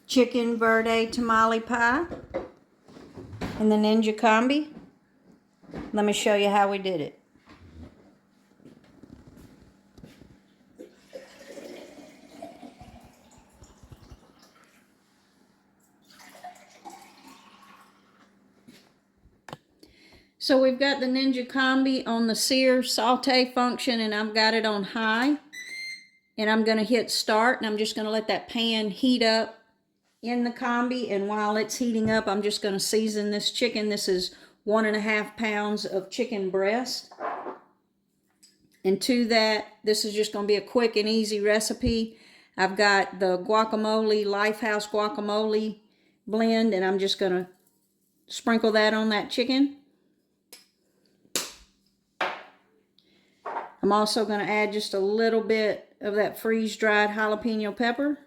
chicken Verde tamale pie in the Ninja Combi. Let me show you how we did it. So we've got the Ninja Combi on the sear saute function, and I've got it on high. And I'm going to hit start, and I'm just going to let that pan heat up in the Combi. And while it's heating up, I'm just going to season this chicken. This is 1.5 pounds of chicken breast. And to that, this is just going to be a quick and easy recipe. I've got the guacamole, Lifehouse guacamole blend, and I'm just going to sprinkle that on that chicken. I'm also going to add just a little bit of that freeze-dried jalapeno pepper.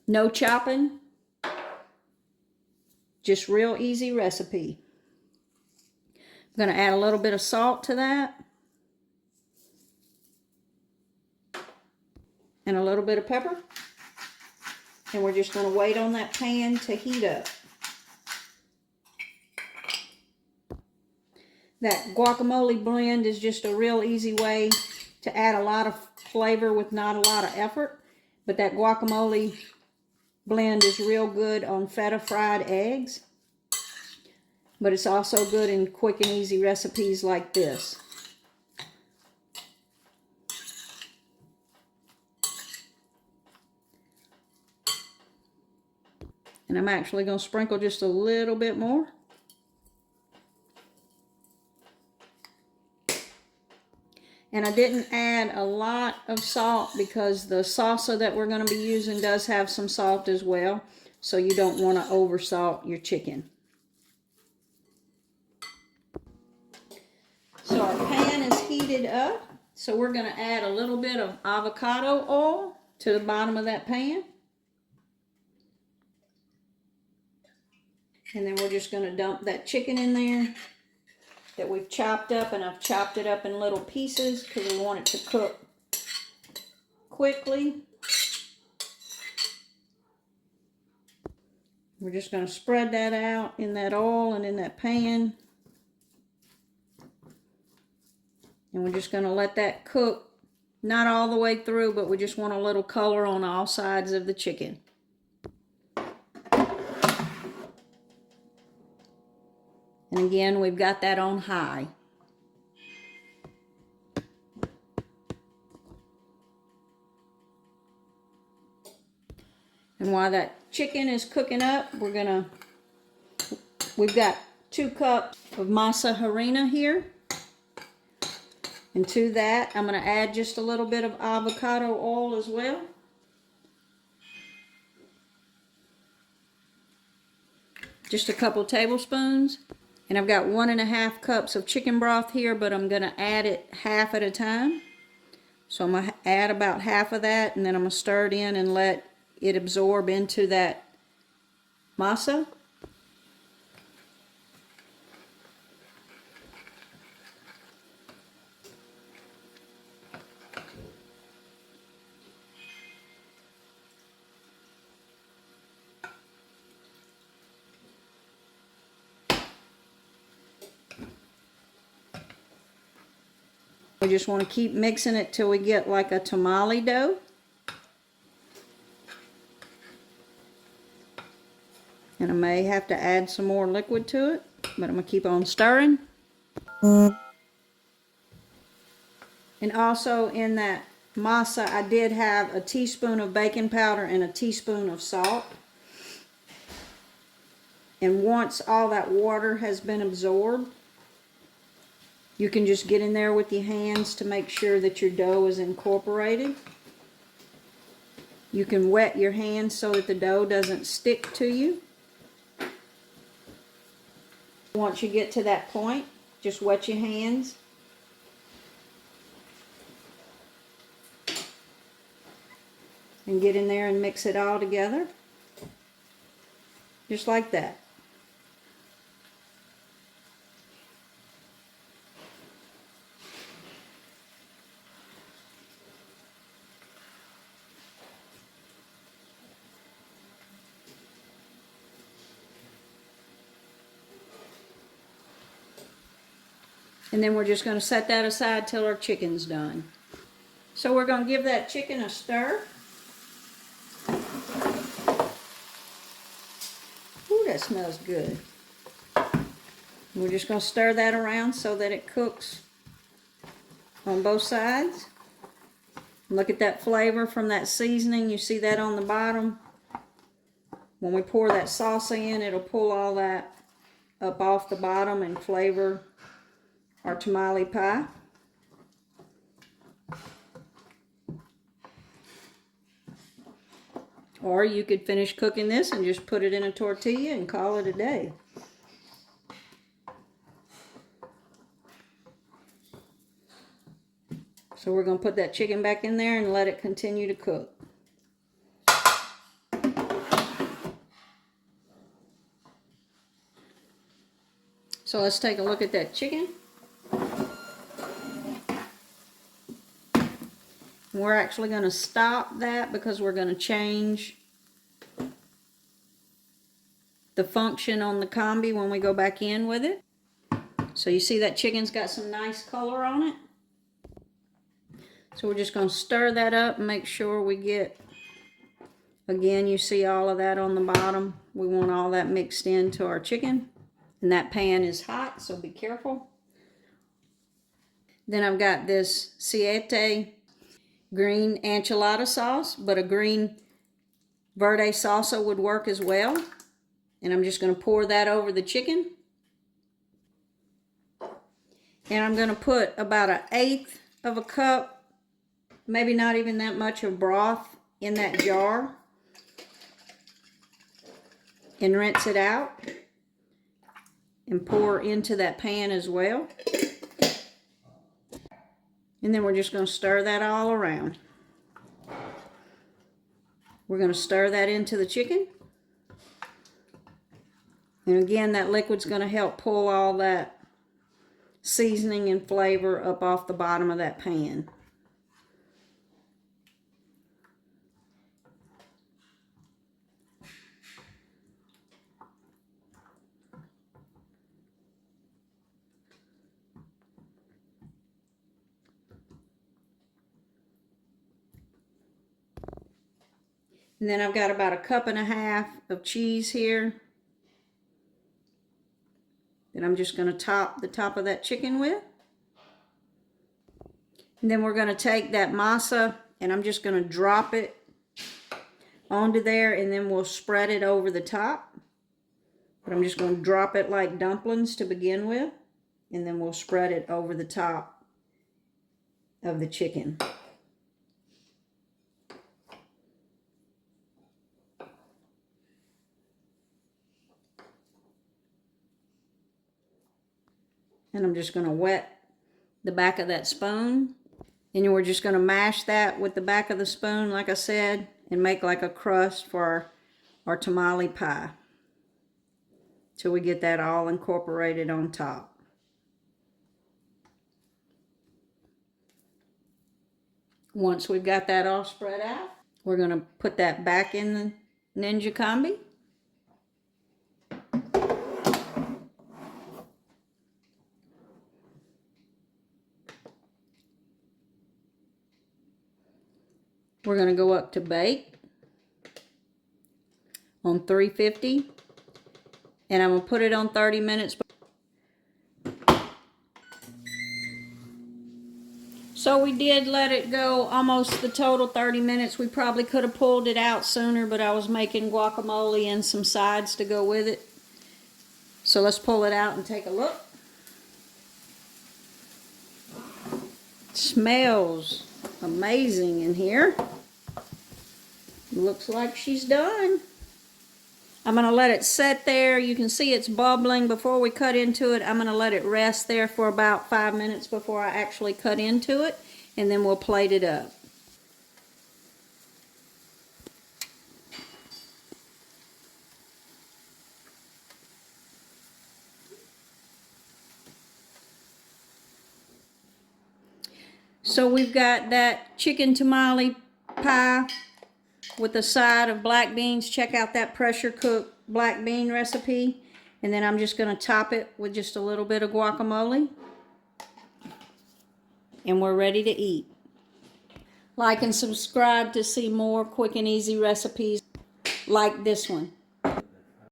No chopping. Just real easy recipe. I'm going to add a little bit of salt to that. And a little bit of pepper. And we're just going to wait on that pan to heat up. That guacamole blend is just a real easy way to add a lot of flavor with not a lot of effort. But that guacamole blend is real good on feta fried eggs. But it's also good in quick and easy recipes like this. And I'm actually going to sprinkle just a little bit more. And I didn't add a lot of salt because the salsa that we're going to be using does have some salt as well. So you don't want to over salt your chicken. So our pan is heated up. So we're going to add a little bit of avocado oil to the bottom of that pan. And then we're just going to dump that chicken in there that we've chopped up, and I've chopped it up in little pieces because we want it to cook quickly. We're just going to spread that out in that oil and in that pan. And we're just going to let that cook, not all the way through, but we just want a little color on all sides of the chicken. And again, we've got that on high. And while that chicken is cooking up, we've got 2 cups of masa harina here. And to that, I'm going to add just a little bit of avocado oil as well. Just a couple tablespoons. And I've got 1.5 cups of chicken broth here, but I'm going to add it half at a time. So I'm going to add about half of that, and then I'm going to stir it in and let it absorb into that masa. We just want to keep mixing it till we get like a tamale dough. And I may have to add some more liquid to it, but I'm going to keep on stirring. And also in that masa, I did have a teaspoon of baking powder and a teaspoon of salt. And once all that water has been absorbed, you can just get in there with your hands to make sure that your dough is incorporated. You can wet your hands so that the dough doesn't stick to you. Once you get to that point, just wet your hands. And get in there and mix it all together. Just like that. And then we're just going to set that aside till our chicken's done. So we're going to give that chicken a stir. Ooh, that smells good. We're just going to stir that around so that it cooks on both sides. Look at that flavor from that seasoning. You see that on the bottom? When we pour that salsa in, it'll pull all that up off the bottom and flavor our tamale pie. Or you could finish cooking this and just put it in a tortilla and call it a day. So we're going to put that chicken back in there and let it continue to cook. So let's take a look at that chicken. We're actually going to stop that because we're going to change the function on the combi when we go back in with it. So you see that chicken's got some nice color on it. So we're just going to stir that up and make sure we get, again, you see all of that on the bottom. We want all that mixed into our chicken. And that pan is hot, so be careful. Then I've got this Siete green enchilada sauce, but a green Verde salsa would work as well. And I'm just going to pour that over the chicken. And I'm going to put about 1/8 of a cup, maybe not even that much of broth in that jar. And rinse it out. And pour into that pan as well. And then we're just going to stir that all around. We're going to stir that into the chicken. And again, that liquid's going to help pull all that seasoning and flavor up off the bottom of that pan. And then I've got about 1.5 cups of cheese here that I'm just going to top the top of that chicken with. And then we're going to take that masa and I'm just going to drop it onto there and then we'll spread it over the top. But I'm just going to drop it like dumplings to begin with and then we'll spread it over the top of the chicken. And I'm just going to wet the back of that spoon. And we're just going to mash that with the back of the spoon, like I said, and make like a crust for our tamale pie. Till we get that all incorporated on top. Once we've got that all spread out, we're going to put that back in the Ninja Combi. We're going to go up to bake on 350 and I'm going to put it on 30 minutes. So we did let it go almost the total 30 minutes. We probably could have pulled it out sooner, but I was making guacamole and some sides to go with it. So let's pull it out and take a look. It smells amazing in here. Looks like she's done. I'm going to let it set there. You can see it's bubbling before we cut into it. I'm going to let it rest there for about 5 minutes before I actually cut into it. And then we'll plate it up. So we've got that chicken tamale pie with a side of black beans. Check out that pressure cooked black bean recipe. And then I'm just going to top it with just a little bit of guacamole. and we're ready to eat. Like and subscribe to see more quick and easy recipes like this one.